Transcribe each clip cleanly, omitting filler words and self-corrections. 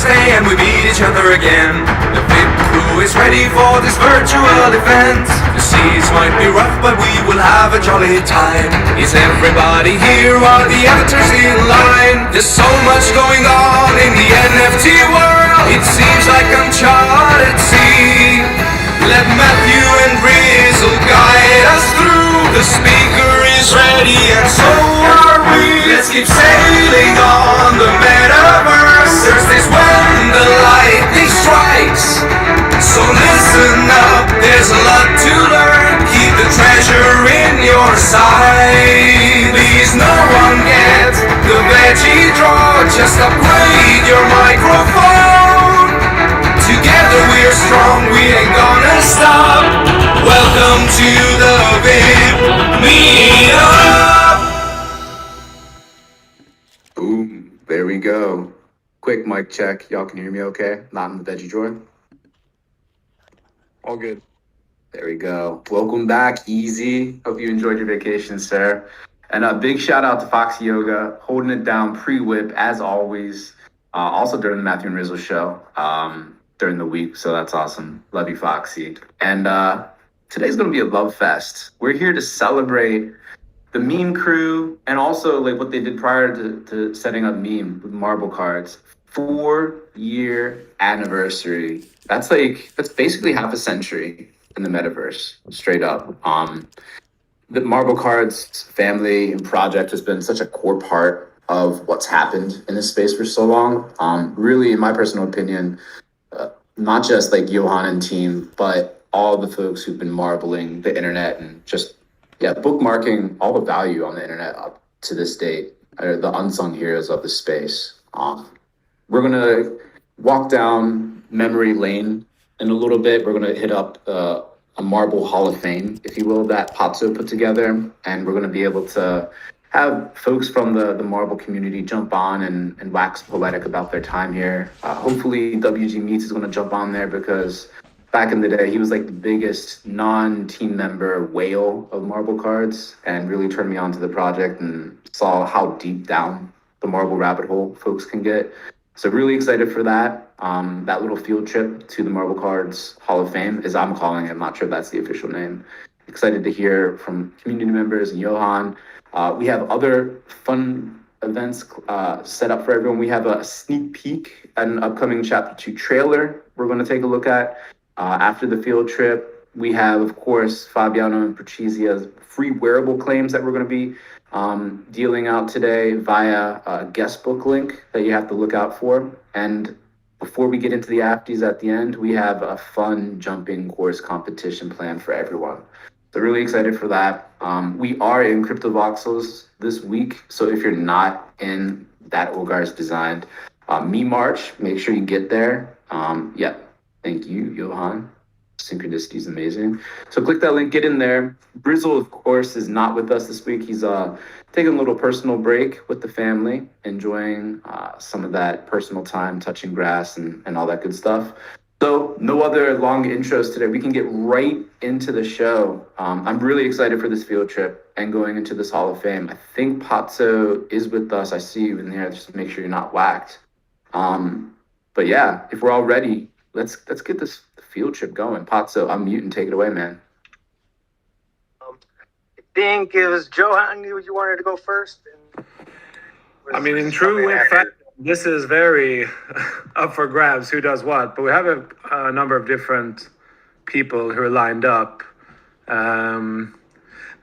Thursday and we meet each other again. The VIP crew is ready for this virtual event. The seas might be rough, but we will have a jolly time. Is everybody here? Are the avatars in line? There's so much going on in the NFT world. It seems like uncharted sea. Let Matthew and Rizzle guide us through. The speaker is ready and so are we. Let's keep sailing on the Metaverse. Thursday's when the lightning strikes. So listen up, there's a lot to learn. Keep the treasure in your sight. Please no one get the veggie draw. Just upgrade your microphone. Together we're strong, we ain't gonna stop. Welcome to the VIP Meetup. Boom, there we go. Quick mic check. Y'all can hear me okay? Not in the veggie drawer? All good. There we go. Welcome back, Easy. Hope you enjoyed your vacation, sir. And a big shout out to Foxy Yoga, holding it down pre-whip as always. Also during the Matthew and Rizzle show during the week. So that's awesome. Love you, Foxy. And today's going to be a love fest. We're here to celebrate the meme crew and also like what they did prior to setting up meme with MarbleCards. 4-year anniversary. That's basically half a century in the metaverse, straight up. The MarbleCards family and project has been such a core part of what's happened in this space for so long. Really, in my personal opinion, not just like Johan and team, but all the folks who've been marbling the internet and just bookmarking all the value on the internet up to this date are the unsung heroes of the space. We're gonna walk down memory lane in a little bit. We're gonna hit up a Marble Hall of Fame, if you will, that Pazzo put together, and we're gonna be able to have folks from the Marble community jump on and wax poetic about their time here. Hopefully WG Meets is gonna jump on there because back in the day, he was like the biggest non-team member whale of MarbleCards and really turned me on to the project and saw how deep down the Marble rabbit hole folks can get. So really excited for that. That little field trip to the MarbleCards Hall of Fame, as I'm calling it. I'm not sure if that's the official name. Excited to hear from community members and Johan. We have other fun events set up for everyone. We have a sneak peek at an upcoming Chapter 2 trailer we're going to take a look at after the field trip. We have, of course, Fabiano and Patrizia's free wearable claims that we're going to be dealing out today via a guest book link that you have to look out for. And before we get into the afties at the end, we have a fun jumping course competition planned for everyone. So really excited for that. We are in Crypto Voxels this week. So if you're not in that Ogar's designed Me March, make sure you get there. Thank you, Johan. Synchronicity is amazing. So click that link, get in there. Brizzle, of course, is not with us this week. He's taking a little personal break with the family, enjoying some of that personal time, touching grass and all that good stuff. So no other long intros today. We can get right into the show. I'm really excited for this field trip and going into this Hall of Fame. I think Pazzo is with us. I see you in there just to make sure you're not whacked. But yeah, if we're all ready, let's get this field trip going. Pazzo, I'm muting. Take it away, man. I think it was Johan you wanted to go first. I mean, in true WIP fashion, this is very up for grabs, who does what. But we have a number of different people who are lined up.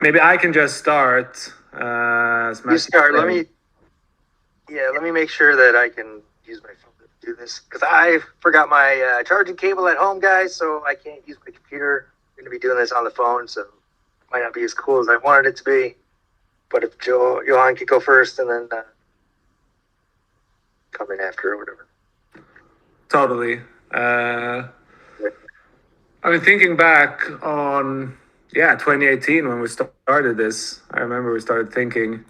Maybe I can just start. You start. Let me make sure that I can use my phone to do this because I forgot my charging cable at home, guys. So I can't use my computer. I'm going to be doing this on the phone, so it might not be as cool as I wanted it to be. But if Johan could go first and then come in after or whatever. Totally. I mean, thinking back on 2018 when we started this, I remember we started thinking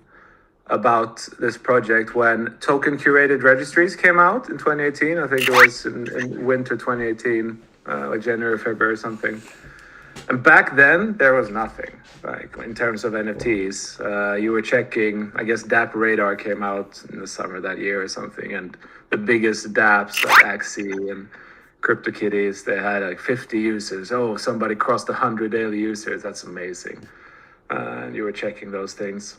about this project when token curated registries came out in 2018. I think it was in winter 2018, like January, February or something. And back then there was nothing. like in terms of NFTs. You were checking, I guess DApp Radar came out in the summer that year or something, and the biggest DApps like Axie and CryptoKitties, they had like 50 users. Oh, somebody crossed 100 daily users. That's amazing. And you were checking those things.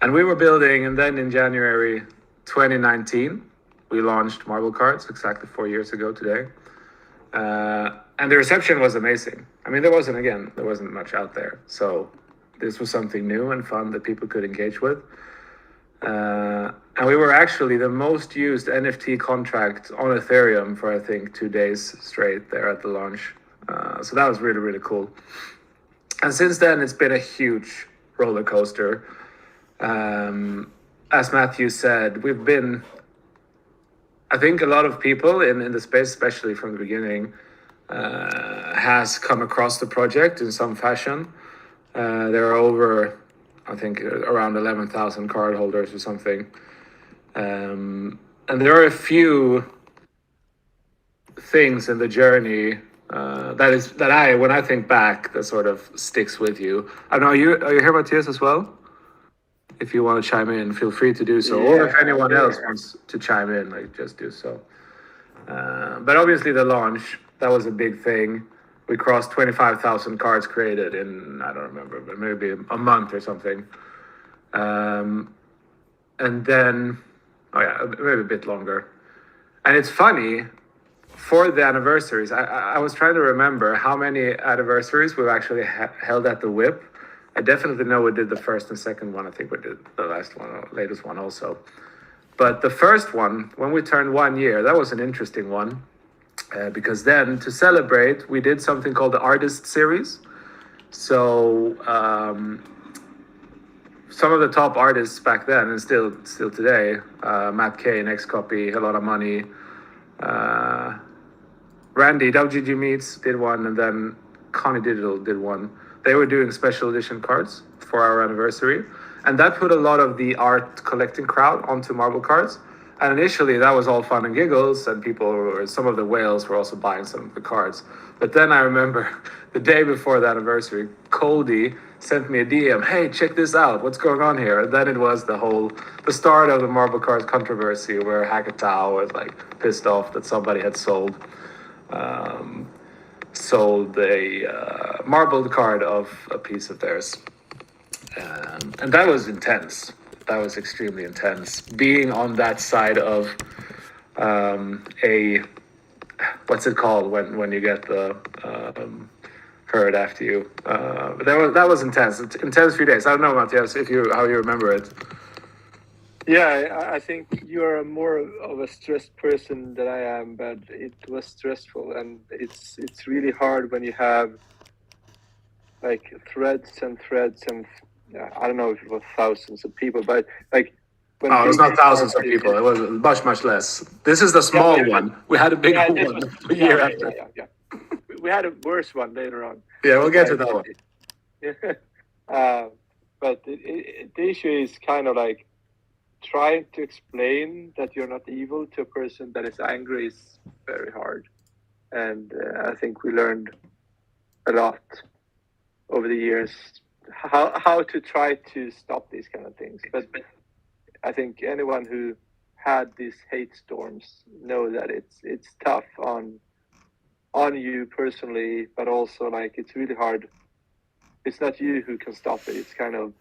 And we were building, and then in January 2019, we launched MarbleCards exactly 4 years ago today. And the reception was amazing. I mean, there wasn't much out there. So this was something new and fun that people could engage with. And we were actually the most used NFT contract on Ethereum for, I think, 2 days straight there at the launch. So that was really, really cool. And since then, it's been a huge roller coaster. As Matthew said, we've been, I think a lot of people in the space, especially from the beginning, has come across the project in some fashion. There are over, I think, around 11,000 card holders or something. And there are a few things in the journey when I think back, that sort of sticks with you. I don't know, are you here, Matthias, as well? If you want to chime in, feel free to do so. Yeah, or if anyone else wants to chime in, like, just do so. But obviously the launch, that was a big thing. We crossed 25,000 cards created in, I don't remember, but maybe a month or something. And then, maybe a bit longer. And it's funny, for the anniversaries, I was trying to remember how many anniversaries we've actually held at the WIP. I definitely know we did the first and second one. I think we did the latest one also. But the first one, when we turned 1 year, that was an interesting one. Because then, to celebrate, we did something called the Artist Series. So some of the top artists back then, and still today, Matt K, Next Copy, A Lot of Money, Randy, WGG Meets did one, and then Connie Digital did one. They were doing special edition cards for our anniversary. And that put a lot of the art collecting crowd onto MarbleCards. And initially that was all fun and giggles, and some of the whales were also buying some of the cards. But then I remember the day before the anniversary, Coldy sent me a DM, hey, check this out, what's going on here? And then it was the start of the MarbleCards controversy, where Hackatow was like pissed off that somebody had sold a marbled card of a piece of theirs. And that was intense. That was extremely intense. Being on that side of what's it called when you get the herd after you? But that was intense. Intense few days. I don't know, Matthias, how you remember it. Yeah, I think you're more of a stressed person than I am, but it was stressful, and it's really hard when you have like threads and I don't know if it was thousands of people, but like when it was not thousands of people. It was much less. This is the small one. We had a big one a year after. Yeah. We had a worse one later on. Yeah, we'll get to that one. Yeah. But the issue is kind of like trying to explain that you're not evil to a person that is angry is very hard. And I think we learned a lot over the years how to try to stop these kind of things. But I think anyone who had these hate storms know that it's tough on you personally, but also like it's really hard. It's not you who can stop it. It's kind of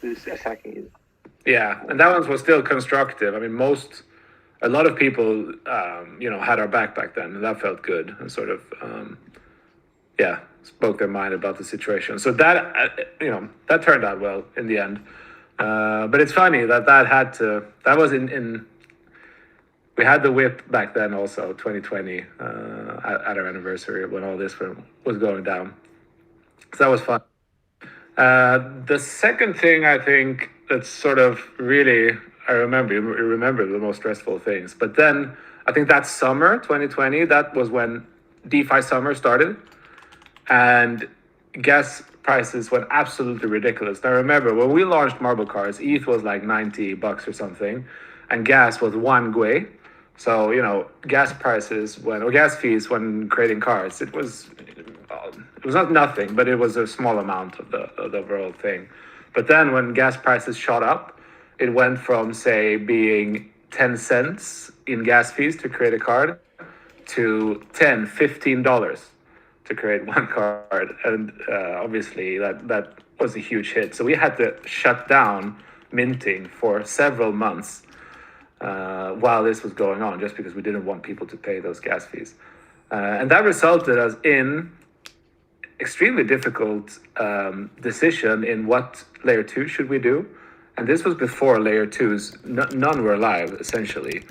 who's attacking you. Yeah, and that one was still constructive. I mean, a lot of people, had our back then, and that felt good, and sort of, spoke their mind about the situation. So that, that turned out well in the end. But it's funny that was we had the WIP back then also, 2020, at our anniversary when all this was going down. So that was fun. The second thing I think that's sort of really, I remember the most stressful things. But then I think that summer, 2020, that was when DeFi summer started. And gas prices went absolutely ridiculous. Now remember, when we launched MarbleCards, ETH was like $90 or something, and gas was 1 GUI. So, gas fees when creating cards, it was was not nothing, but it was a small amount of the overall thing. But then when gas prices shot up, it went from, say, being 10 cents in gas fees to create a card to $15 to create one card. And obviously that was a huge hit. So we had to shut down minting for several months while this was going on, just because we didn't want people to pay those gas fees. And that resulted us in extremely difficult decision in what layer 2 should we do. And this was before layer 2s. None were live, essentially.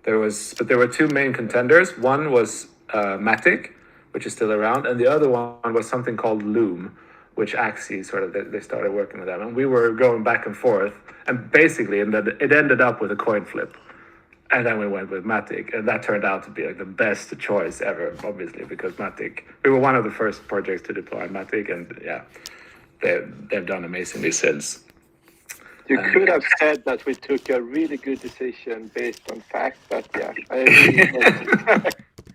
There were two main contenders. One was Matic, which is still around, and the other one was something called Loom, which Axie they started working with them, and we were going back and forth, and basically it ended up with a coin flip, and then we went with Matic, and that turned out to be like the best choice ever, obviously, because Matic, we were one of the first projects to deploy Matic, and yeah, they've done amazingly since. You could have said that we took a really good decision based on fact, but yeah, I agree.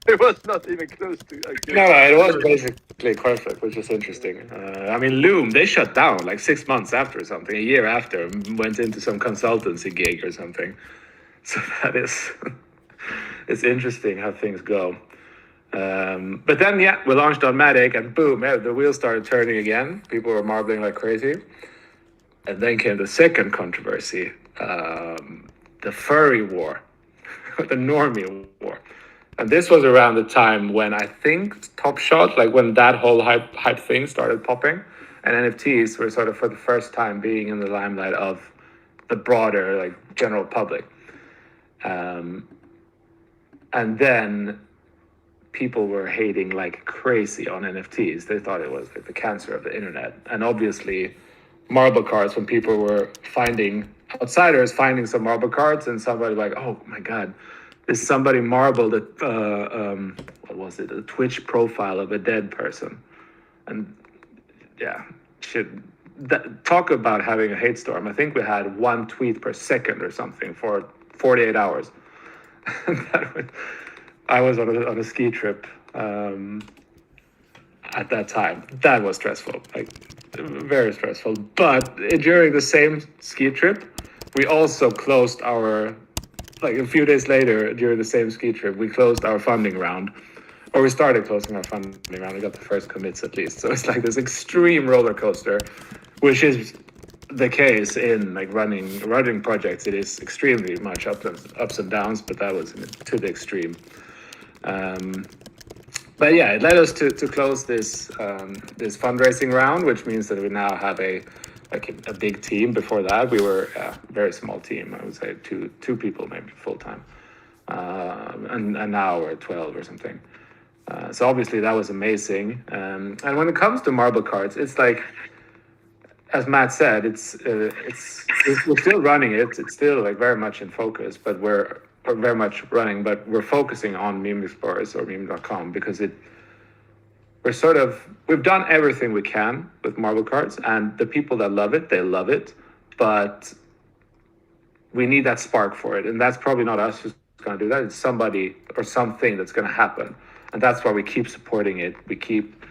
It was not even close to a good. No, it was basically perfect, which is interesting. I mean, Loom, they shut down like 6 months after or something, a year after, went into some consultancy gig or something. So that is, it's interesting how things go. But then, yeah, we launched on Matic, and boom, the wheels started turning again. People were marbling like crazy. And then came the second controversy, the furry war, the normie war. And this was around the time when I think Top Shot, like when that whole hype thing started popping, and NFTs were sort of for the first time being in the limelight of the broader, like, general public. And then people were hating like crazy on NFTs. They thought it was like the cancer of the internet. And obviously, MarbleCards, when people were outsiders finding some MarbleCards, and somebody like, oh my God, this somebody marbled what was it, a Twitch profile of a dead person. And yeah, talk about having a hate storm. I think we had 1 tweet per second or something for 48 hours. I was on a ski trip at that time. That was stressful, like very stressful. But during the same ski trip, we also closed like a few days later during the same ski trip, we closed our funding round, or we started closing our funding round. We got the first commits at least. So it's like this extreme roller coaster, which is the case in like running projects. It is extremely much ups and downs, but that was to the extreme. But yeah, it led us to close this fundraising round, which means that we now have a big team. Before that, we were a very small team. I would say two people maybe full time, and now we're 12 or something. So obviously that was amazing. And when it comes to MarbleCards, it's like, as Matt said, we're still running it. It's still like very much in focus, but we're very much running, but we're focusing on Meme Explorers or meme.com because we've done everything we can with MarbleCards, and the people that love it, they love it, but we need that spark for it. And that's probably not us who's going to do that. It's somebody or something that's going to happen. And that's why we keep supporting it. We keep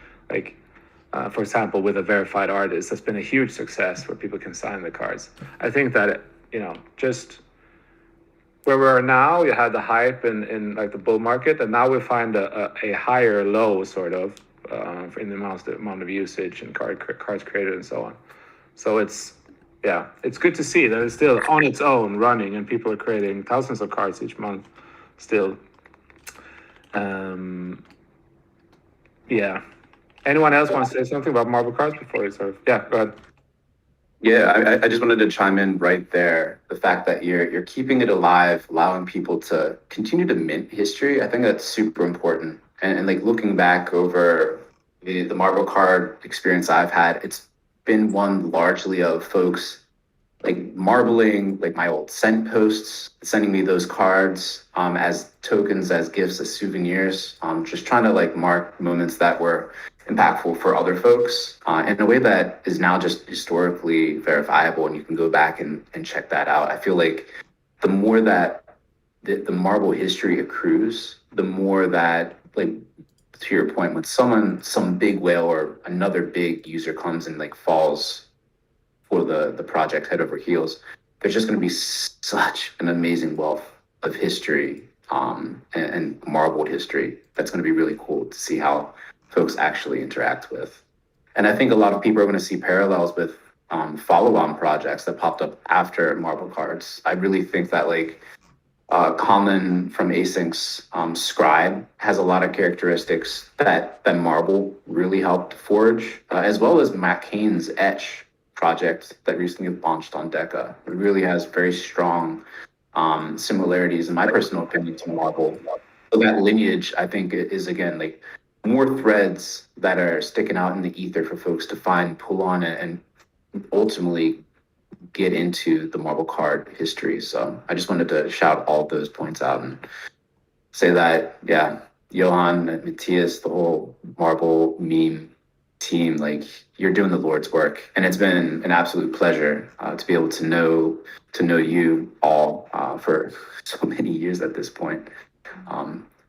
for example, with a verified artist, that's been a huge success where people can sign the cards. I think that, just where we are now, you had the hype in like the bull market, and now we find a higher low sort of in the amount of usage and cards created and so on. So it's good to see that it's still on its own running, and people are creating thousands of cards each month still. Anyone else want to say something about MarbleCards before we go ahead. Yeah, I just wanted to chime in right there. The fact that you're keeping it alive, allowing people to continue to mint history, I think that's super important. And like looking back over the MarbleCard experience I've had, it's been one largely of folks like marbling like my old sent posts, sending me those cards as tokens, as gifts, as souvenirs, just trying to like mark moments that were impactful for other folks in a way that is now just historically verifiable, and you can go back and check that out. I feel like the more that the Marble history accrues, the more that like to your point, when some big whale or another big user comes and like falls for the project head over heels, there's just going to be such an amazing wealth of history and marbled history that's going to be really cool to see how folks actually interact with. And I think a lot of people are going to see parallels with follow-on projects that popped up after MarbleCards. I really think that like Common from Async's Scribe has a lot of characteristics that Marble really helped forge, as well as Matt Kane's Etch project that recently launched on Deca. It really has very strong similarities, in my personal opinion, to Marble. So that lineage, I think, is again like more threads that are sticking out in the ether for folks to find, pull on, and ultimately get into the Marble card history. So I just wanted to shout all of those points out and say that, yeah, Johan, Matthias, the whole Marble meme team, like you're doing the Lord's work. And it's been an absolute pleasure to be able to know you all for so many years at this point.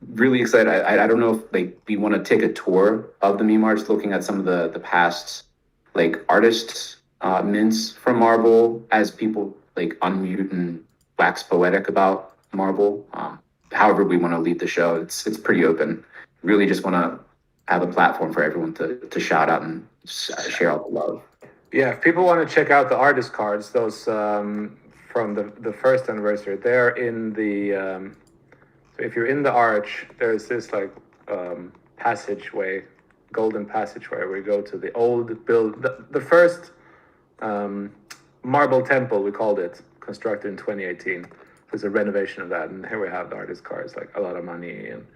Really excited. I don't know if like we want to take a tour of the meme arts, looking at some of the past like artists mints from Marble as people like unmute and wax poetic about Marble. However we want to lead the show, it's pretty open. Really just want to have a platform for everyone to shout out and share all the love. Yeah, if people want to check out the artist cards, those from the first anniversary, they're in the so if you're in the arch, there's this like passageway, golden passageway, where you go to the old build, the first marble temple, we called it, constructed in 2018. There's a renovation of that, and here we have the artist cards, like a lot of money and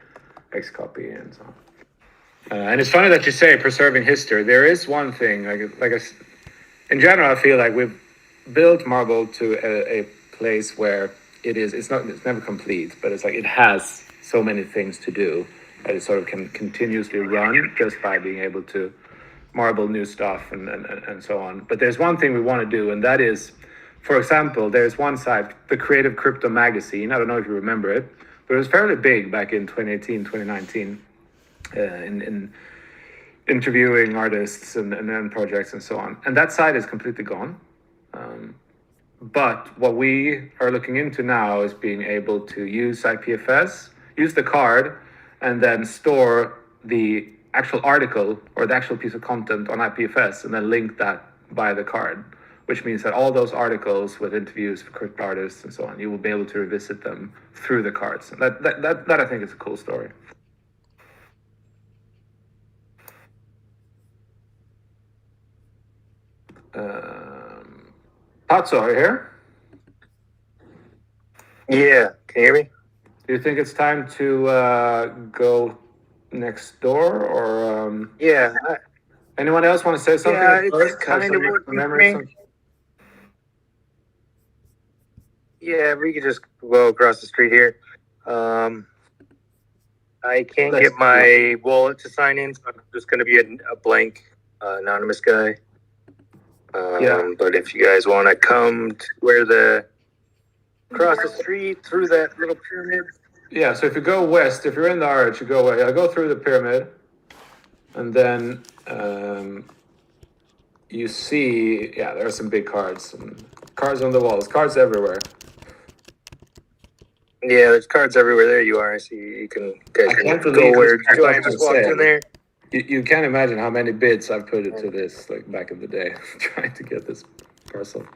X copy and so on. And it's funny that you say preserving history. There is one thing, in general, I feel like we've built Marble to a place where it's never complete, but it's like it has so many things to do that it sort of can continuously run just by being able to marble new stuff and so on. But there's one thing we want to do, and that is, for example, there's one site, the Creative Crypto magazine. I don't know if you remember it, but it was fairly big back in 2018, 2019, in interviewing artists and projects and so on. And that site is completely gone. But what we are looking into now is being able to use IPFS, use the card, and then store the actual article or the actual piece of content on IPFS and then link that by the card, which means that all those articles with interviews for crypto artists and so on, you will be able to revisit them through the cards. That I think is a cool story. Patso, are you here? Yeah, can you hear me? Do you think it's time to go next door, or Yeah. anyone else want to say something? Yeah, it's first? kind Have of some working memories? for me. Yeah, we could just go across the street here. I can't get my wallet to sign in, so I'm just going to be a blank anonymous guy. But if you guys want to come to where across the street through that little pyramid. Yeah, so if you go west, if you're in the arch, you go away. I go through the pyramid, and then you see, there are some big cards. And cards on the walls, cards everywhere. Yeah, there's cards everywhere. There you are. I see you can go where Joanne just walked in there. You can't imagine how many bits I've put into this, like back in the day, trying to get this parcel.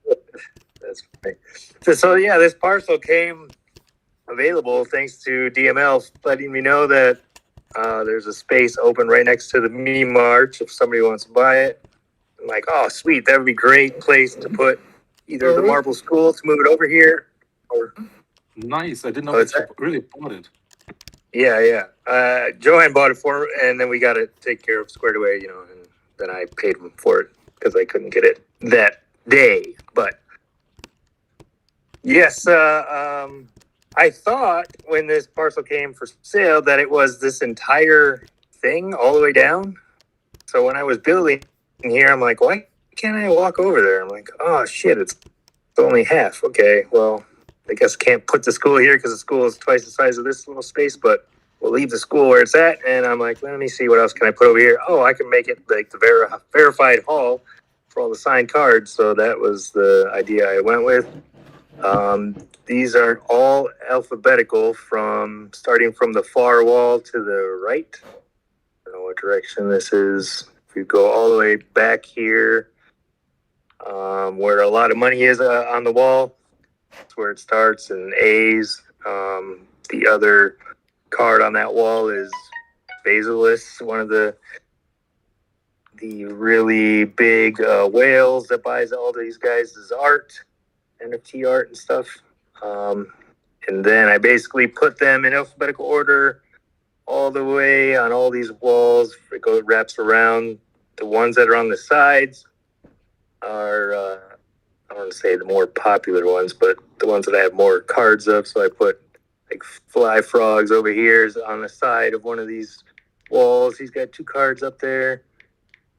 That's funny. So this parcel came available thanks to DML letting me know that there's a space open right next to the meme arch if somebody wants to buy it. I'm like, oh, sweet. That would be a great place to put either the Marble School to move it over here or... Nice. I didn't know that you really bought it. Yeah. Joanne bought it for me, and then we got it taken care of, squared away, and then I paid him for it because I couldn't get it that day. But yes, I thought when this parcel came for sale that it was this entire thing all the way down. So when I was building here, I'm like, why can't I walk over there? I'm like, oh shit, it's only half. Okay, well, I guess can't put the school here because the school is twice the size of this little space, but we'll leave the school where it's at, and I'm like, let me see what else can I put over here. Oh, I can make it like the verified hall for all the signed cards. So that was the idea I went with. These are all alphabetical starting from the far wall to the right. I don't know what direction this is. If you go all the way back here, where a lot of money is on the wall, that's where it starts, and A's. The other card on that wall is Basilisk, one of the really big whales that buys all these guys' art, NFT art and stuff. And then I basically put them in alphabetical order all the way on all these walls. It wraps around. The ones that are on the sides are, I don't want to say the more popular ones, but the ones that I have more cards of. So I put like Fly Frogs over here is on the side of one of these walls. He's got 2 cards up there.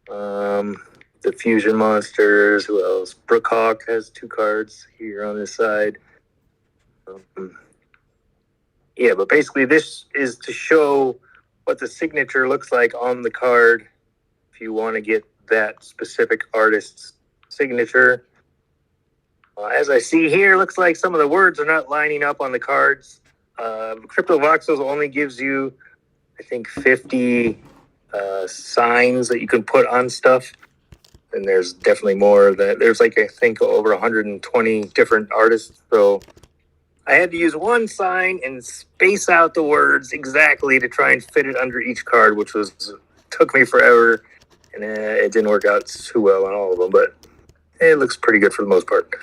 The Fusion Monsters. Who else? Brookhawk has 2 cards here on this side. Yeah, but basically this is to show what the signature looks like on the card if you want to get that specific artist's signature. As I see here, looks like some of the words are not lining up on the cards. Crypto Voxels only gives you, I think, 50 signs that you can put on stuff. And there's definitely more. There's like, I think, over 120 different artists. So I had to use one sign and space out the words exactly to try and fit it under each card, which took me forever. And it didn't work out too well on all of them, but it looks pretty good for the most part.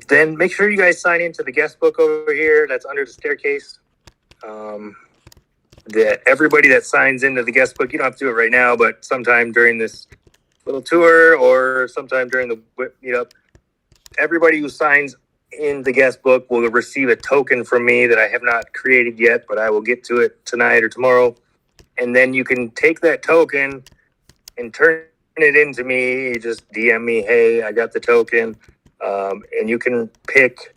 Then make sure you guys sign into the guest book over here. That's under the staircase. That everybody that signs into the guest book, you don't have to do it right now, but sometime during this little tour or sometime during the WIP meetup, everybody who signs in the guest book will receive a token from me that I have not created yet, but I will get to it tonight or tomorrow. And then you can take that token and turn it into me. You just DM me, hey, I got the token. And you can pick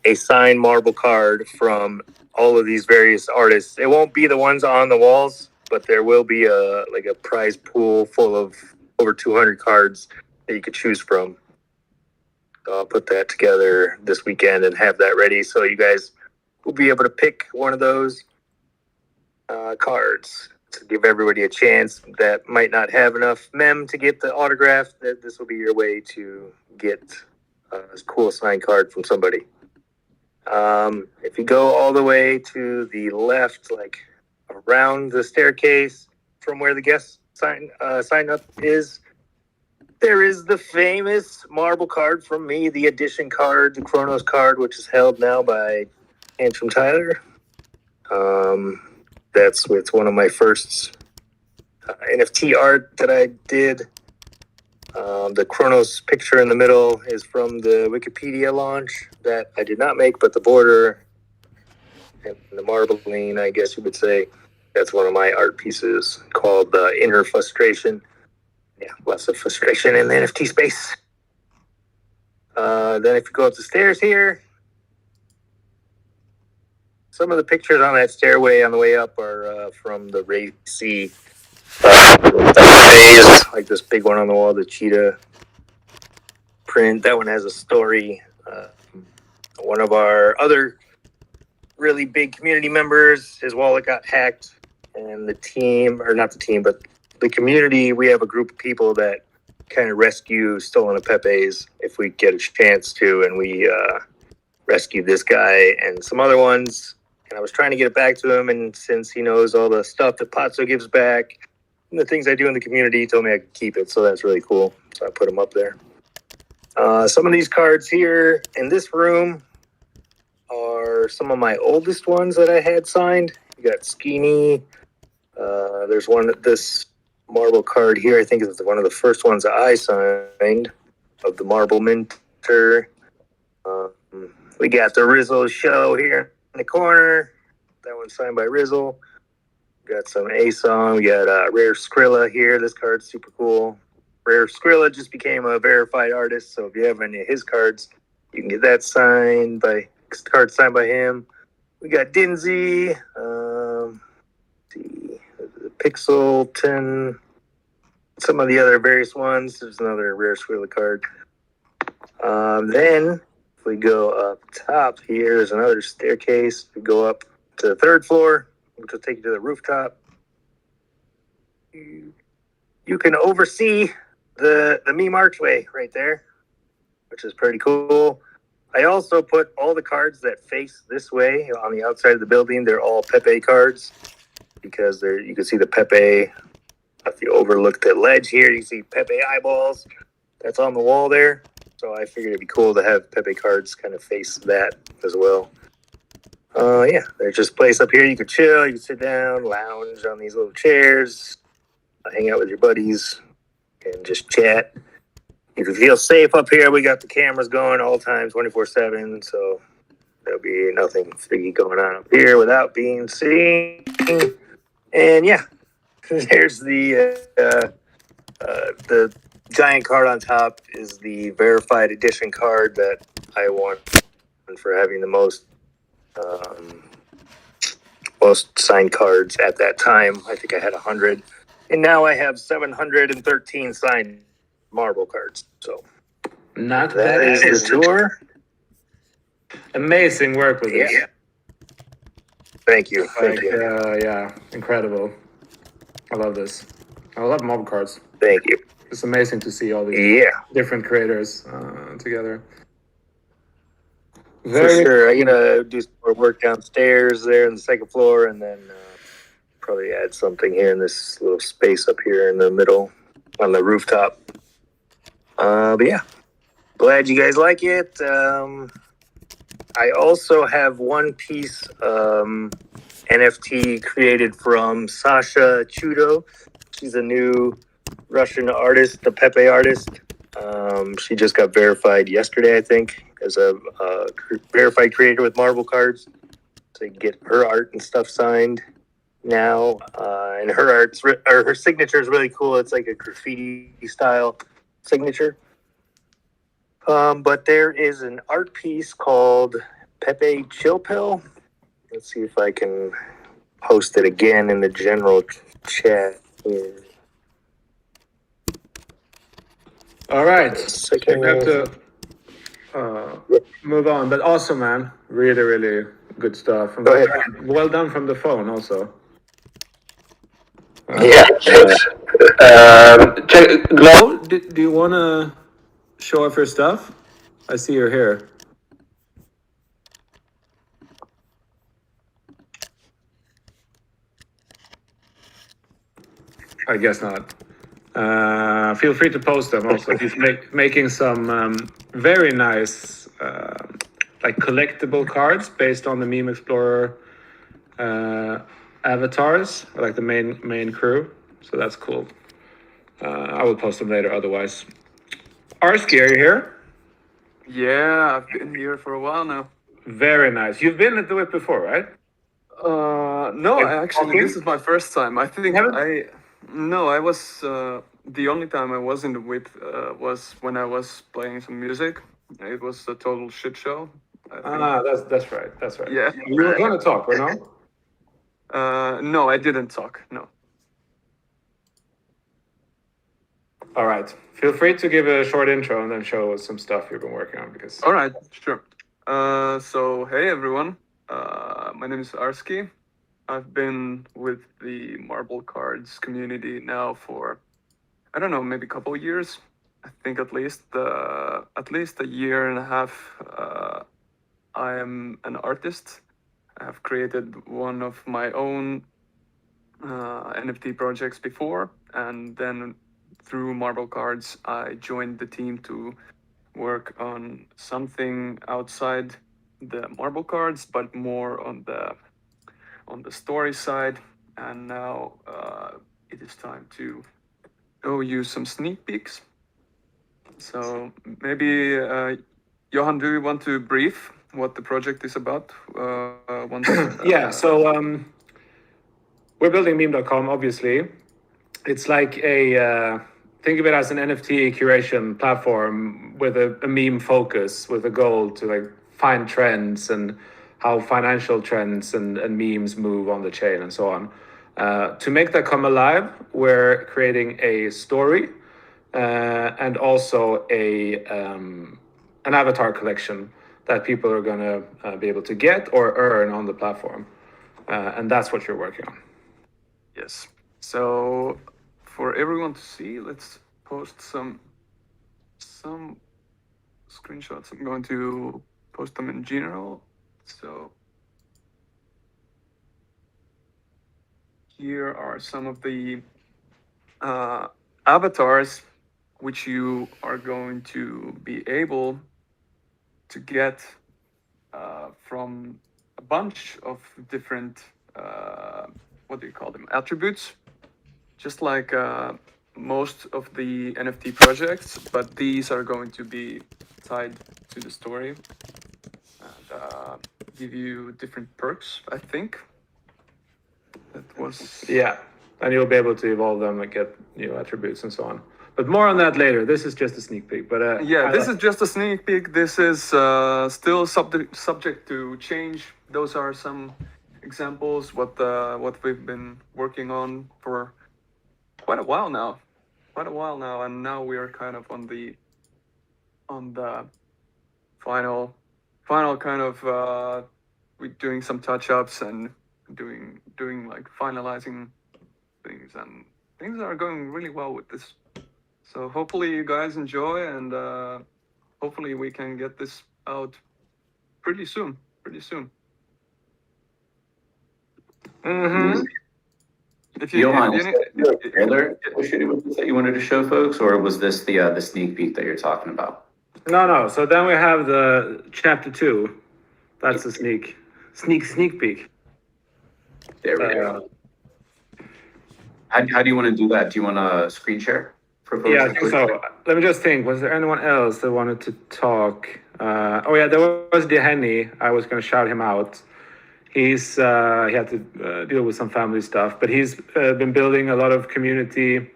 a signed marble card from all of these various artists. It won't be the ones on the walls, but there will be a prize pool full of over 200 cards that you could choose from. So I'll put that together this weekend and have that ready, so you guys will be able to pick one of those cards to give everybody a chance that might not have enough mem to get the autograph. That this will be your way to get a cool signed card from somebody. If you go all the way to the left, like around the staircase from where the guest sign up is, there is the famous marble card from me, the edition card, the Chronos card, which is held now by Antrim Tyler. That's with one of my first NFT art that I did. The Chronos picture in the middle is from the Wikipedia launch that I did not make, but the border and the marbling, I guess you would say, that's one of my art pieces called Inner Frustration. Yeah, lots of frustration in the NFT space. Then if you go up the stairs here, some of the pictures on that stairway on the way up are from the Ray C phase, like this big one on the wall, the cheetah print. That one has a story. One of our other really big community members, his wallet got hacked, and the team, or not the team, but the community, we have a group of people that kind of rescue stolen Pepes if we get a chance to, and we rescued this guy and some other ones. And I was trying to get it back to him, and since he knows all the stuff that Patso gives back and the things I do in the community, he told me I could keep it, so that's really cool. So I put them up there. Some of these cards here in this room are some of my oldest ones that I had signed. You got Skinny. There's one, this marble card here, I think is one of the first ones that I signed of the Marble Minter. We got the Rizzle Show here in the corner. That one's signed by Rizzle. Got some A-Song. We got Rare Skrilla here. This card's super cool. Rare Skrilla just became a verified artist, so if you have any of his cards, you can get that signed by him. We got Dinzy, the Pixelton, some of the other various ones. There's another rare Swirly card. Then, if we go up top here, there's another staircase. We go up to the third floor, which will take you to the rooftop. You can oversee the meme archway right there, which is pretty cool. I also put all the cards that face this way on the outside of the building. They're all Pepe cards because you can see the Pepe. If you overlook the ledge here, you see Pepe eyeballs. That's on the wall there. So I figured it'd be cool to have Pepe cards kind of face that as well. Yeah, there's just a place up here. You could chill, you can sit down, lounge on these little chairs, hang out with your buddies, and just chat. You can feel safe up here. We got the cameras going all the time, 24/7. So there'll be nothing freaky going on up here without being seen. And yeah, there's the giant card on top is the verified edition card that I won for having the most signed cards at that time. I think I had 100, and now I have 713 signed MarbleCards. So Not that bad. is the tour. Amazing work with this. Yeah. Thank you. Thank you. Yeah, incredible. I love this. I love MarbleCards. Thank you. It's amazing to see all these Yeah, different creators together. for sure. I'm gonna do some more work downstairs there in the second floor, and then probably add something here in this little space up here in the middle on the rooftop. But yeah, glad you guys like it. I also have one piece NFT created from Sasha Chudo. She's a new Russian artist, the Pepe artist. She just got verified yesterday, I think, as a verified creator with MarbleCards. So you can get her art and stuff signed now. And her her signature is really cool. It's like a graffiti style signature. But there is an art piece called Pepe Chill Pill. Let's see if I can post it again in the general chat here. All right. Second. We have to move on, but awesome, man. Really, really good stuff. And Go ahead. well done from the phone, also. Yeah, thanks. Glow, do you want to show off your stuff? I see you're here. I guess not. Feel free to post them also. He's making some very nice like collectible cards based on the Meme Explorer avatars, like the main crew. So that's cool. I will post them later otherwise. Arsky, are you here? Yeah, I've been here for a while now. Very nice. You've been at the WIP before, right? No, actually, this is my first time. I think I was the only time I was in the WIP was when I was playing some music. It was a total shit show. That's right. That's right. Yeah. You were gonna talk, or no? No, I didn't talk. No. All right. Feel free to give a short intro and then show us some stuff you've been working on. Because All right, sure. So hey everyone, my name is Arsky. I've been with the MarbleCards community now for, I don't know, maybe a couple of years. I think at least a year and a half. I am an artist. I have created one of my own NFT projects before, and then through MarbleCards, I joined the team to work on something outside the MarbleCards, but more on the story side. And now it is time to go use some sneak peeks. So maybe Johan, do you want to brief what the project is about? yeah. So we're building meme.com. Obviously, it's like a think of it as an NFT curation platform with a meme focus, with a goal to like find trends and how financial trends and memes move on the chain and so on. To make that come alive, we're creating a story and also an avatar collection that people are going to be able to get or earn on the platform. And that's what you're working on. Yes. So for everyone to see, let's post some screenshots. I'm going to post them in general. So here are some of the avatars which you are going to be able to get from a bunch of different what do you call them, attributes, just like most of the NFT projects, but these are going to be tied to the story and give you different perks, I think. That was... Yeah, and you'll be able to evolve them and get new attributes and so on. But more on that later. This is just a sneak peek. But yeah, this is just a sneak peek. This is still subject to change. Those are some examples what we've been working on for quite a while now, and now we are kind of on the final kind of we're doing some touch-ups and doing like finalizing things, and things are going really well with this. So hopefully you guys enjoy, and hopefully we can get this out pretty soon. Mm-hmm. Was there a trailer associated with this that you wanted to show folks, or was this the sneak peek that you're talking about? No. So then we have the chapter 2. That's a sneak peek. There we go. How do you want to do that? Do you want to screen share for folks? Yeah, I think so. Let me just think. Was there anyone else that wanted to talk? Oh yeah, there was Henny. I was going to shout him out. He had to deal with some family stuff, but he's been building a lot of community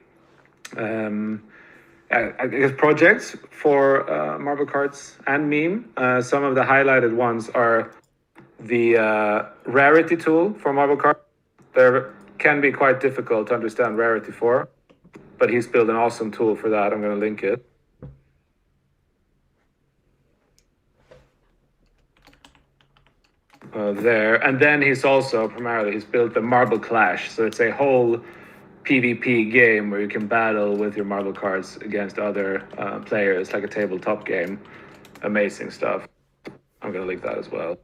I guess projects for MarbleCards and Meme. Some of the highlighted ones are the rarity tool for MarbleCards. There can be quite difficult to understand rarity for, but he's built an awesome tool for that. I'm going to link it. There, and then he's built the Marble Clash, so it's a whole PvP game where you can battle with your marble cards against other players, like a tabletop game. Amazing stuff. I'm gonna link that as well.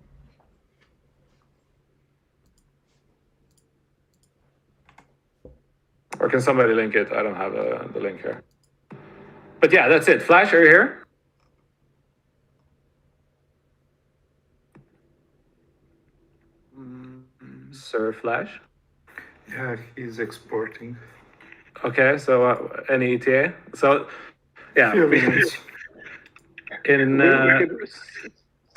Or can somebody link it? I don't have the link here. But yeah, that's it. Flash, are you here? Sir Flash? Yeah, he's exporting. Okay, so any ETA? So, yeah. Few minutes. We could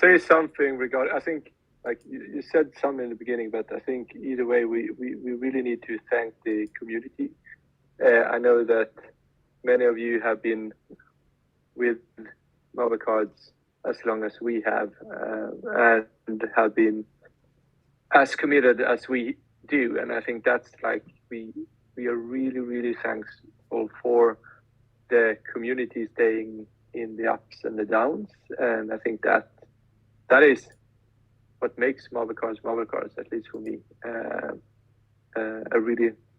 say something regarding, I think, like you said something in the beginning, but I think either way, we really need to thank the community. I know that many of you have been with MarbleCards as long as we have, and have been as committed as we do, and I think that's like we are really thankful for the community staying in the ups and the downs, and I think that is what makes MarbleCards, at least for me,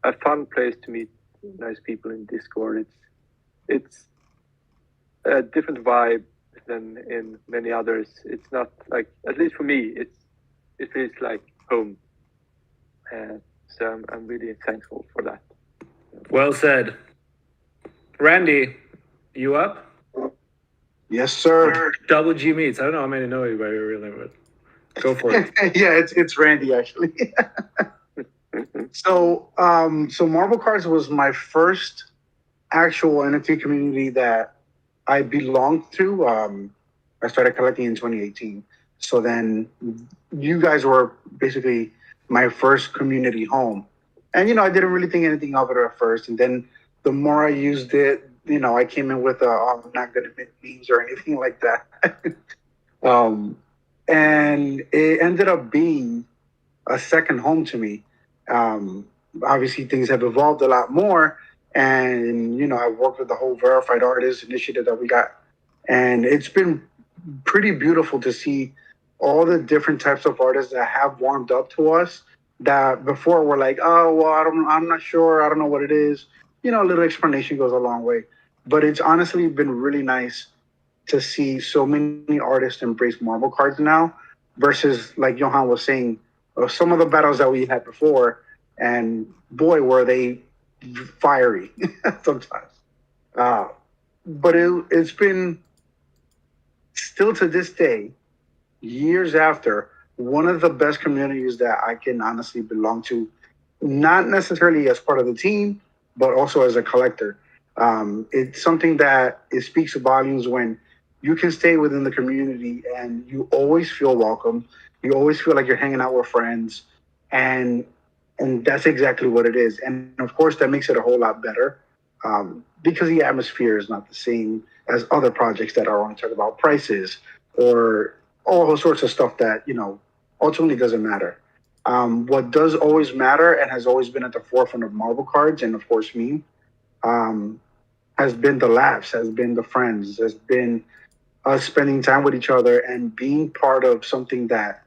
a fun place to meet nice people in Discord. It's a different vibe than in many others. It's not like, at least for me, it feels like home. So I'm really thankful for that. Well said. Randy, you up? Yes, sir. Double G Meets. I don't know how many know you by your real name, but go for it. Yeah, it's Randy actually. So MarbleCards was my first actual NFT community that I belonged to. I started collecting in 2018. So then you guys were basically my first community home. And, I didn't really think anything of it at first. And then the more I used it, I came in with I'm not going to make memes or anything like that. and it ended up being a second home to me. Obviously, things have evolved a lot more, and I worked with the whole verified artist initiative that we got, and it's been pretty beautiful to see all the different types of artists that have warmed up to us. That before were like, oh well, I'm not sure, I don't know what it is. A little explanation goes a long way. But it's honestly been really nice to see so many artists embrace Marble Cards now, versus like Johan was saying, some of the battles that we had before, and boy were they fiery sometimes. But it's been still to this day, years after, one of the best communities that I can honestly belong to, not necessarily as part of the team, but also as a collector. It's something that it speaks volumes when you can stay within the community and you always feel welcome. You always feel like you're hanging out with friends, and that's exactly what it is. And of course, that makes it a whole lot better, because the atmosphere is not the same as other projects that are only talk about prices or all sorts of stuff that ultimately doesn't matter. What does always matter and has always been at the forefront of Marble Cards, and of course me, has been the laughs, has been the friends, has been us spending time with each other and being part of something that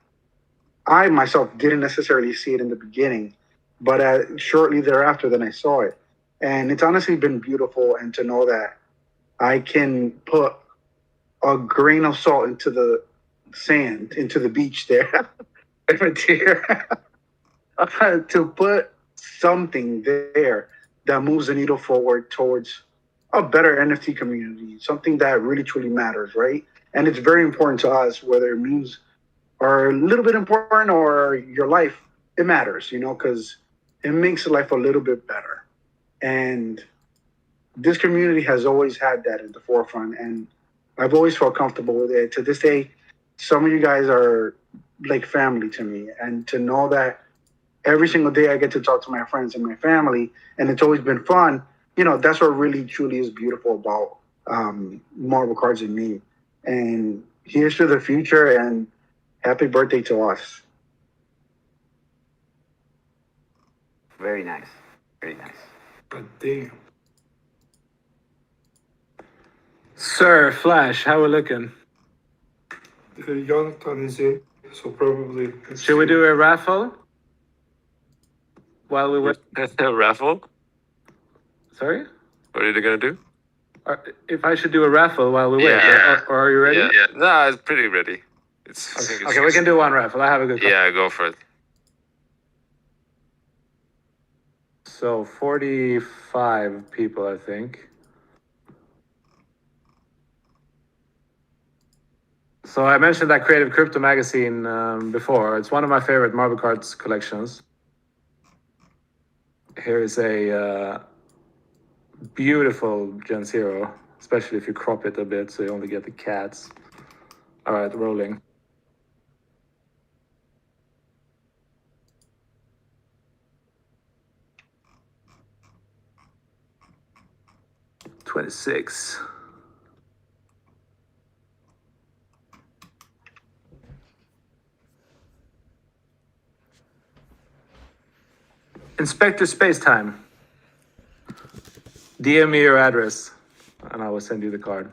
I myself didn't necessarily see it in the beginning, but shortly thereafter, then I saw it. And it's honestly been beautiful, and to know that I can put a grain of salt into the sand, into the beach there, to put something there that moves the needle forward towards a better NFT community, something that really truly matters, right? And it's very important to us, whether it means or a little bit important or your life, it matters, because it makes life a little bit better. And this community has always had that at the forefront, and I've always felt comfortable with it. To this day, some of you guys are like family to me, and to know that every single day I get to talk to my friends and my family, and it's always been fun. That's what really truly is beautiful about Marble Cards and me. And here's to the future, and happy birthday to us. Very nice. Very nice. But damn. Sir Flash, how we looking? Jonathan is in, so probably. Should we do a raffle while we wait? A raffle? Sorry? What are you gonna do? If I should do a raffle while we wait, Yeah. or are you ready? Yeah. No, it's pretty ready. I think it's Okay, we can do one raffle. I have a good call. Yeah, go for it. So 45 people, I think. So I mentioned that Creative Crypto magazine before. It's one of my favorite MarbleCards collections. Here is a beautiful Gen Zero, especially if you crop it a bit so you only get the cats. All right, rolling. $26. Inspector Spacetime. DM me your address, and I will send you the card.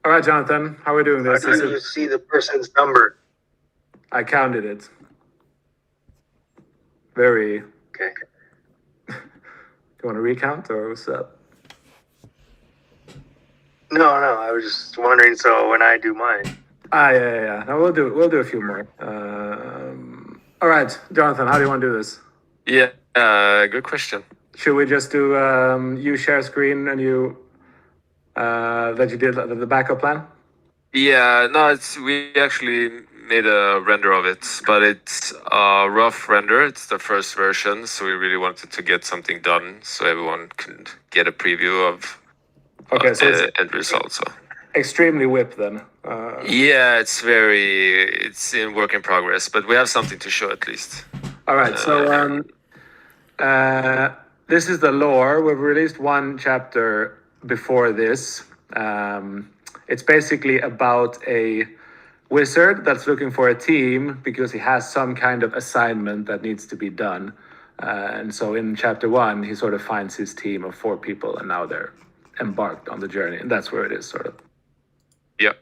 All right, Jonathan, how are we doing this? How do you see the person's number? I counted it. Very. Okay. You want to recount, or what's up? No, I was just wondering. So when I do mine, Yeah. No, we'll do a few more. All right, Jonathan, how do you want to do this? Yeah, good question. Should we just do you share screen and you that you did the backup plan? Yeah, no, we actually made a render of it, but it's a rough render. It's the first version, so we really wanted to get something done so everyone can get a preview of so the end result. So extremely WIP then. yeah, it's in work in progress, but we have something to show at least. All right, so this is the lore. We've released one chapter before this. It's basically about a wizard that's looking for a team because he has some kind of assignment that needs to be done. And so in chapter 1, he sort of finds his team of 4 people, and now they're embarked on the journey, and that's where it is, sort of. Yeah.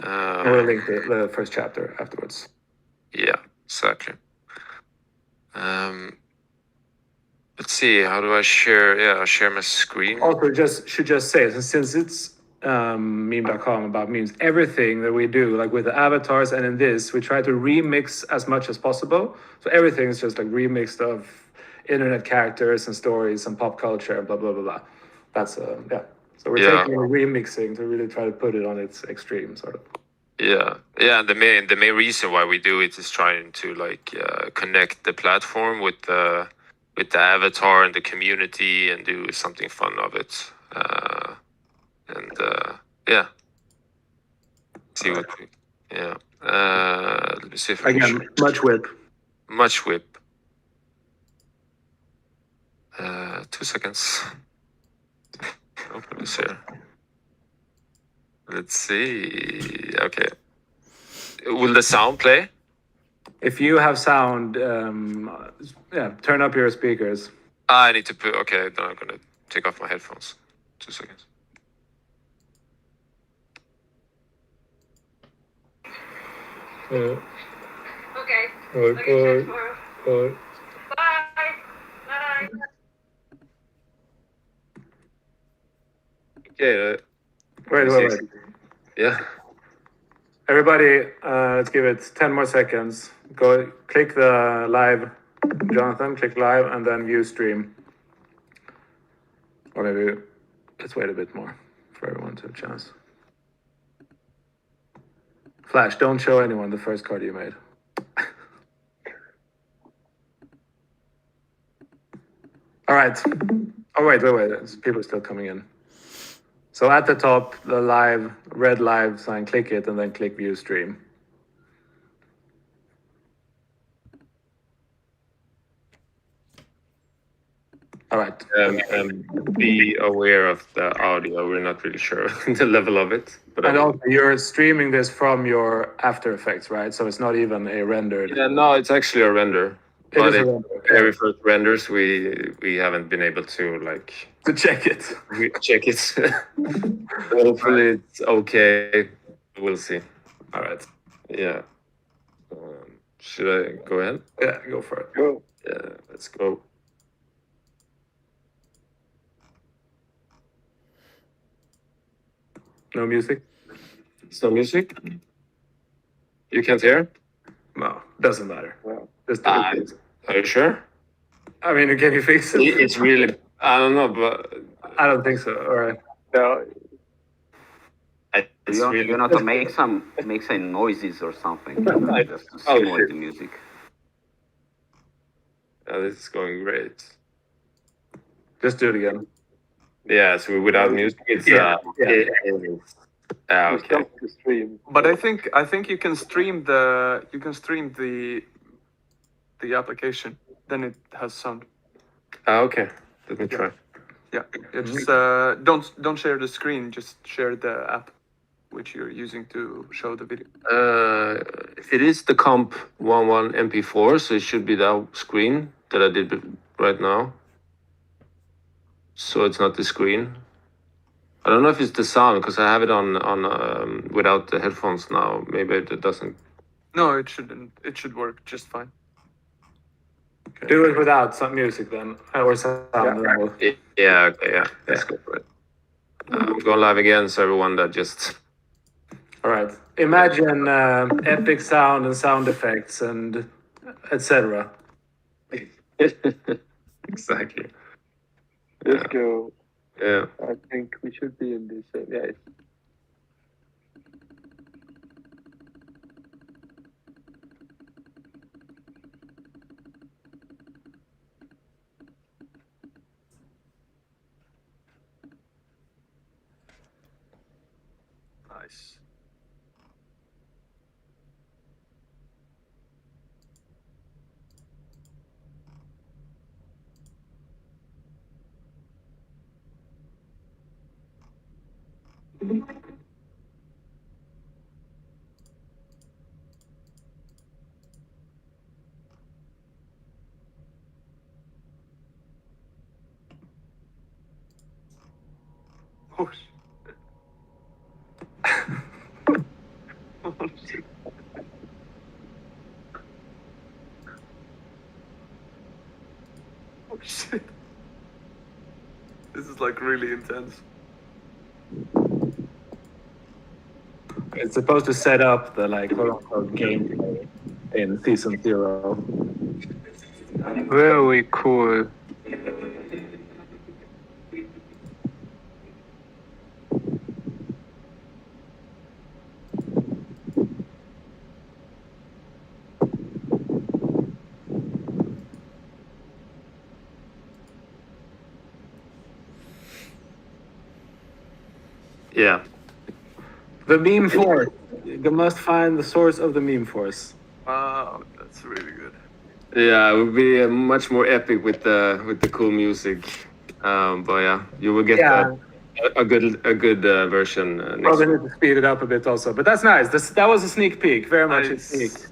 We'll link the first chapter afterwards. Yeah, exactly. Let's see. How do I share? Yeah, I'll share my screen. Also, should just say, since it's meme.com about memes, everything that we do, like with the avatars and in this, we try to remix as much as possible. So everything is just like remixed of internet characters and stories and pop culture and blah blah blah blah. That's yeah. So we're Yeah. taking a remixing to really try to put it on its extreme, sort of. Yeah, yeah. And the main reason why we do it is trying to like connect the platform with the avatar and the community and do something fun of it. Yeah. See what we, yeah. Let me see if I can Again, much whip. much whip. 2 seconds. Open this here. Let's see. Okay. Will the sound play? If you have sound, yeah, turn up your speakers. I need to put. Okay, then I'm gonna take off my headphones. 2 seconds. Yeah. Okay. All right, I'll get you bye. tomorrow. Bye. Bye. Bye. Okay. Wait. Yeah. Everybody, let's give it 10 more seconds. Go click the live, Jonathan, click live and then view stream. Or maybe let's wait a bit more for everyone to have a chance. Flash, don't show anyone the first card you made. All right. Oh, wait. There's people still coming in. So at the top, the live, red live sign, click it and then click view stream. All right. Be aware of the audio. We're not really sure the level of it. But And also, you're streaming this from your After Effects, right? So it's not even a rendered. yeah, no, it's actually a render. It But is a it, render. very first renders, we haven't been able to like To check it. check it. Hopefully it's okay. We'll see. All right. Yeah. Should I go ahead? Yeah, go for it. Go. Yeah, let's go. No music? It's no music. You can't hear? No, doesn't matter. Well, Just do it. Are you sure? I mean, can you fix it? It's really. I don't know, but I don't think so. All right. no, it's You really. you know to make some noises or something just to Oh, simulate shit. the music. This is going great. Just do it again. Yeah, so without music, it's Yeah. you okay. stop the stream. But I think you can stream the application. Then it has sound. Okay. Let me try. Yeah. Just don't share the screen. Just share the app which you're using to show the video. It is the comp 11 MP4, so it should be that screen that I did right now. So it's not the screen. I don't know if it's the sound because I have it on without the headphones now. Maybe it doesn't. No, it shouldn't. It should work just fine. Do it without some music then, or sound. and then we'll- Yeah. Okay. Yeah. Let's go for it. I'm going live again, so everyone that just. All right. Imagine epic sound and sound effects and etc. Exactly. Let's go. Yeah. I think we should be in this. Yeah. Nice. Oh, oh, shit. Oh, shit. This is like really intense. It's supposed to set up the like quote unquote gameplay in season 0. Very cool. Yeah. The meme force. You must find the source of the meme force. Wow, that's really good. Yeah, it would be much more epic with the cool music. But yeah, you will get a good version next Probably week. need to speed it up a bit also, but that's nice. That was a sneak peek, very much a sneak. Nice.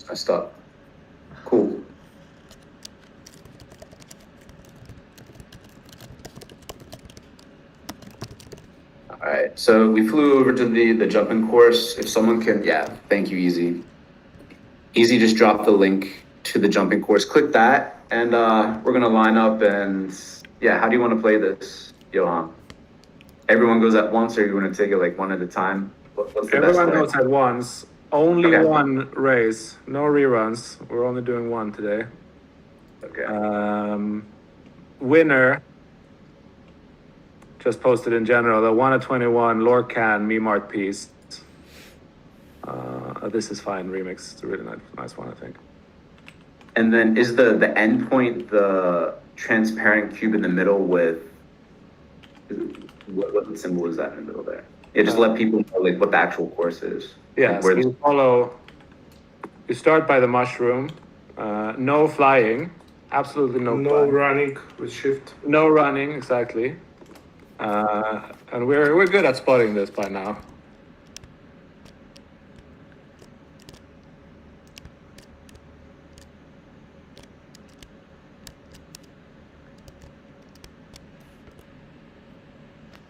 I stop. Cool. All right, so we flew over to the jumping course. If someone can, yeah, thank you, Easy. Easy just dropped the link to the jumping course. Click that, and we're gonna line up and yeah. How do you want to play this, Johan? Everyone goes at once, or you want to take it like one at a time? What's the best Everyone way? goes at once. Only Okay. one race. No reruns. We're only doing one today. Okay. Winner. Just posted in general. The 1 at 21 Lorcan meme art piece. This is fine remix. It's a really nice one, I think. And then is the endpoint the transparent cube in the middle with what symbol is that in the middle there? Yeah, just let people know like what the actual course is. Yeah, Like, so where you follow. You start by the mushroom. No flying. Absolutely no. No flying. running with shift. No running, exactly. And we're good at spotting this by now.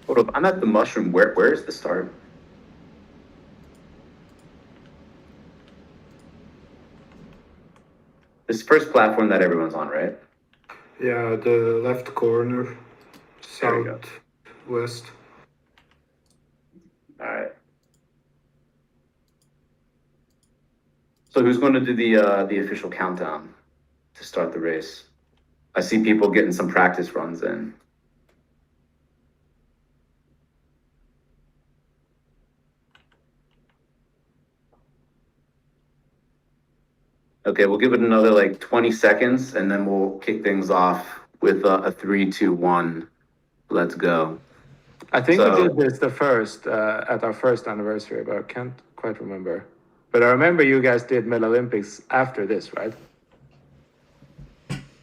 Hold up, I'm at the mushroom. Where is the start? This first platform that everyone's on, right? Yeah, the left corner, There we go. southwest. All right. So who's going to do the official countdown to start the race? I see people getting some practice runs in. Okay, we'll give it another like 20 seconds and then we'll kick things off with a 3, 2, 1. Let's go. I think we So- did this the first at our first anniversary, but I can't quite remember. But I remember you guys did Meta Olympics after this, right?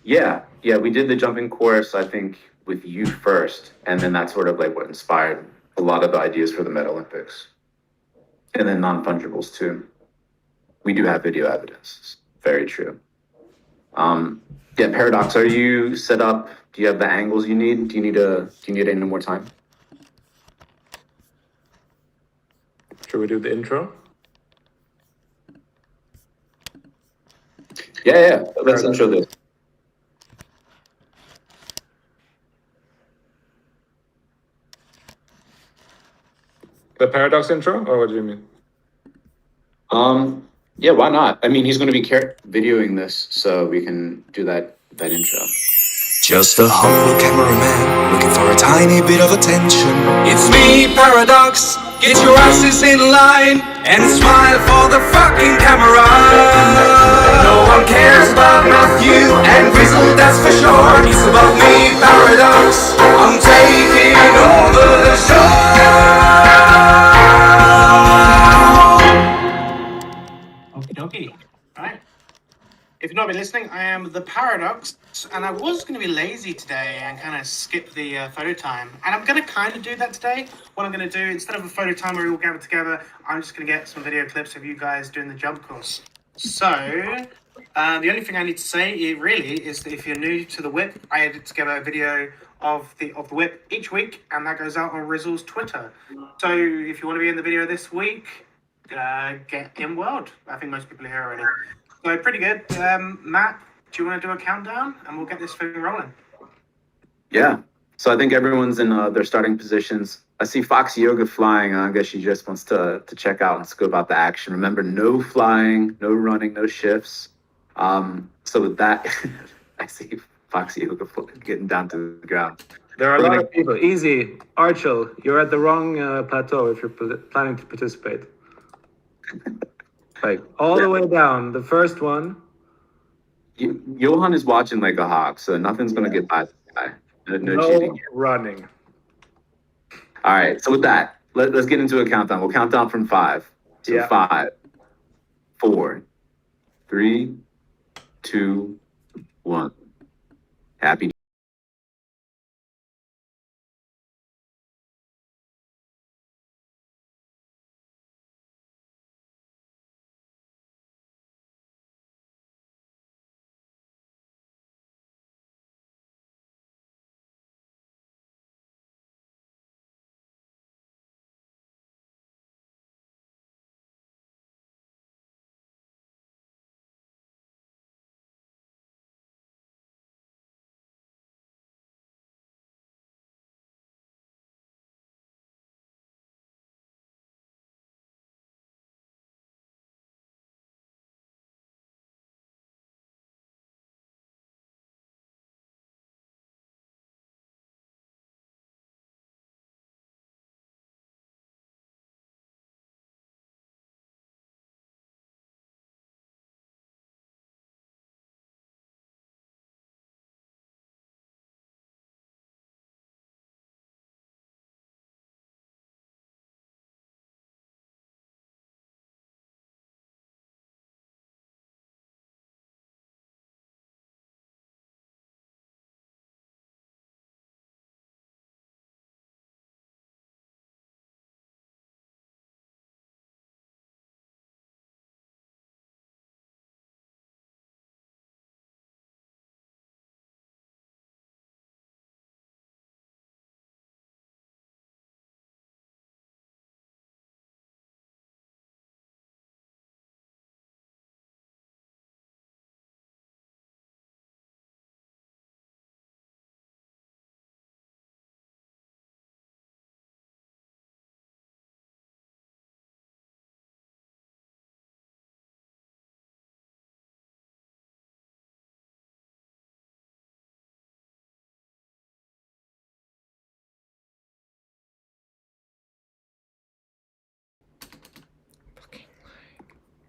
Yeah, we did the jumping course, I think, with you first, and then that's sort of like what inspired a lot of the ideas for the Meta Olympics. And then non-fungibles too. We do have video evidence. Very true. Yeah, Paradox, are you set up? Do you have the angles you need? Do you need any more time? Should we do the intro? Yeah. Let's intro this. The Paradox intro, or what do you mean? Yeah, why not? I mean, he's going to be videoing this, so we can do that intro. Just a humble cameraman looking for a tiny bit of attention. It's me, Paradox. Get your asses in line and smile for the fucking camera. No one cares about Matthew and Grizzle, that's for sure. It's about me, Paradox. I'm taking over the show. Okie dokie. Right. If you've not been listening, I am the Paradox, and I was going to be lazy today and kind of skip the photo time. And I'm going to kind of do that today. What I'm going to do, instead of a photo time where we all gather together, I'm just going to get some video clips of you guys doing the jump course. So, the only thing I need to say really is that if you're new to the WIP, I edit together a video of the WIP each week, and that goes out on Rizzle's Twitter. So if you want to be in the video this week, get in world. I think most people are here already. So pretty good. Matt, do you want to do a countdown and we'll get this thing rolling? Yeah. So I think everyone's in their starting positions. I see Fox Yoga flying. I guess she just wants to check out and scope out the action. Remember, no flying, no running, no shifts. So with that, I see Fox Yoga getting down to the ground. There are a lot of people. Easy, Archel, you're at the wrong plateau if you're planning to participate. Like all the way down, the first one. Johan is watching like a hawk, so nothing's gonna get by this guy. No cheating. Running. All right. So with that, let's get into a countdown. We'll count down from 5. So Yeah. 5, 4, 3, 2, 1. Happy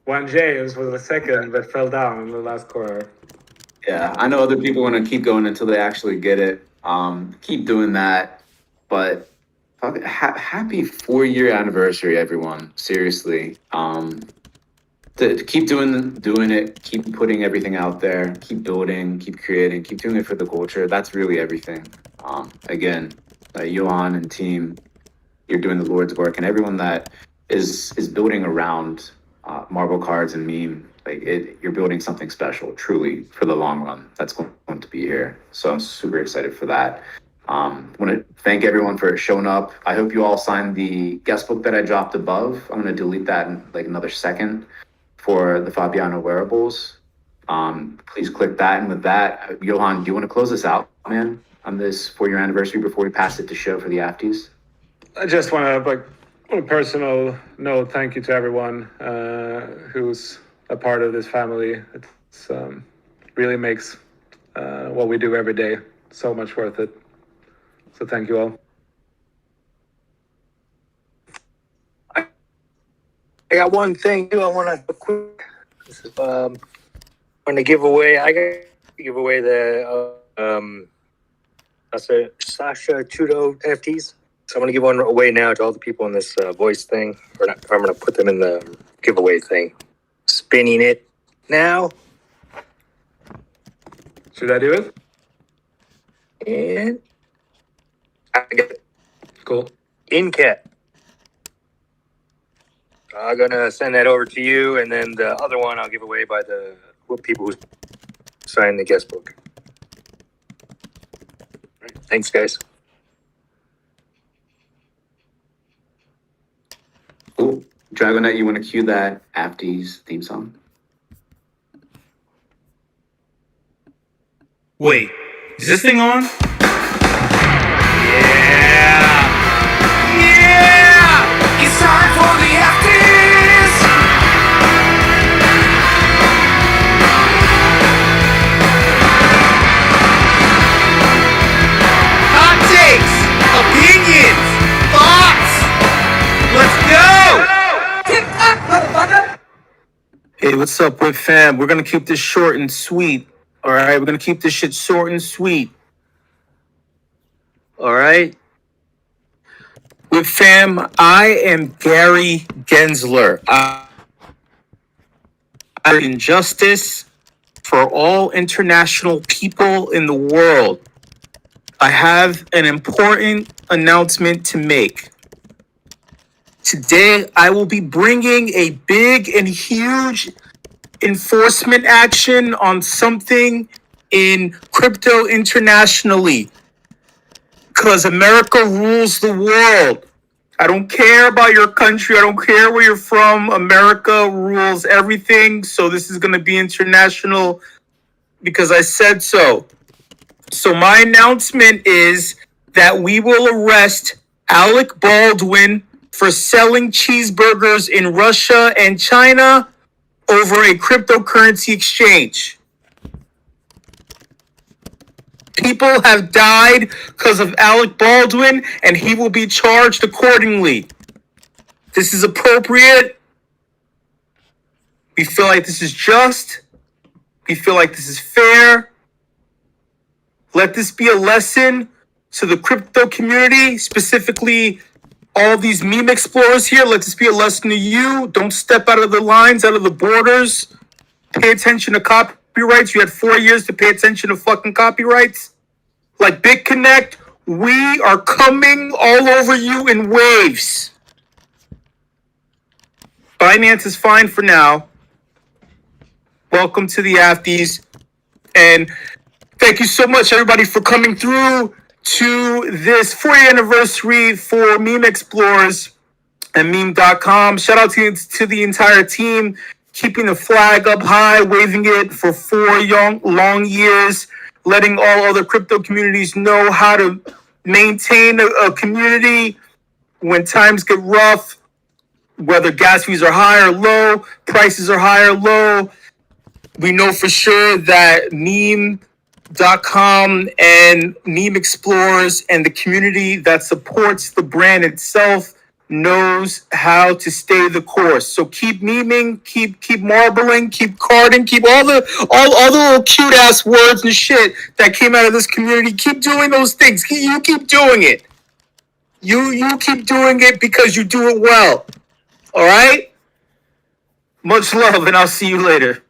Juan James was the second, but fell down in the last quarter. Yeah, I know other people want to keep going until they actually get it. Keep doing that. But happy 4-year anniversary, everyone. Seriously. To keep doing it, keep putting everything out there, keep building, keep creating, keep doing it for the culture. That's really everything. Again, Johan and team, you're doing the Lord's work, and everyone that is building around MarbleCards and meme, you're building something special, truly, for the long run. That's going to be here. So I'm super excited for that. Want to thank everyone for showing up. I hope you all signed the guest book that I dropped above. I'm going to delete that in like another second for the Fabiano wearables. Please click that. And with that, Johan, do you want to close this out, man, on this 4-year anniversary before we pass it to show for the afties? I just want to, like, on a personal note, thank you to everyone who's a part of this family. It's really makes what we do every day so much worth it. So thank you all. I got one thing too. I want to quick. Want to give away. I got to give away the Sasha Trudeau NFTs. So I'm going to give one away now to all the people in this voice thing. Or not, I'm going to put them in the giveaway thing. Spinning it now. Should I do it? And I get it. Cool. Incat. I'm going to send that over to you. And then the other one I'll give away by the people who signed the guest book. All right. Thanks, guys. Cool. Dragonet, you want to cue that Afties theme song? Wait, is this thing on? It's time for the afties! Hot takes, opinions, thoughts. Let's go! Hey, what's up, WIP fam? We're gonna keep this short and sweet. All right, we're gonna keep this shit short and sweet. All right. WIP fam, I am Gary Gensler. I injustice for all international people in the world. I have an important announcement to make. Today, I will be bringing a big and huge enforcement action on something in crypto internationally. Because America rules the world. I don't care about your country. I don't care where you're from. America rules everything. So this is going to be international because I said so. So my announcement is that we will arrest Alec Baldwin for selling cheeseburgers in Russia and China over a cryptocurrency exchange. People have died because of Alec Baldwin, and he will be charged accordingly. This is appropriate. We feel like this is just. We feel like this is fair. Let this be a lesson to the crypto community, specifically all these meme explorers here. Let this be a lesson to you. Don't step out of the lines, out of the borders. Pay attention to copyrights. You had 4 years to pay attention to fucking copyrights. Like BitConnect, we are coming all over you in waves. Binance is fine for now. Welcome to the Afties. And thank you so much, everybody, for coming through to this 4th anniversary for Meme Explorers and meme.com. Shout out to the entire team, keeping the flag up high, waving it for 4 long years, letting all other crypto communities know how to maintain a community when times get rough, whether gas fees are high or low, prices are high or low. We know for sure that meme.com and Meme Explorers and the community that supports the brand itself knows how to stay the course. So keep memeing, keep marbling, keep carding, keep all the little cute ass words and shit that came out of this community. Keep doing those things. You keep doing it. You keep doing it because you do it well. All right? Much love, and I'll see you later.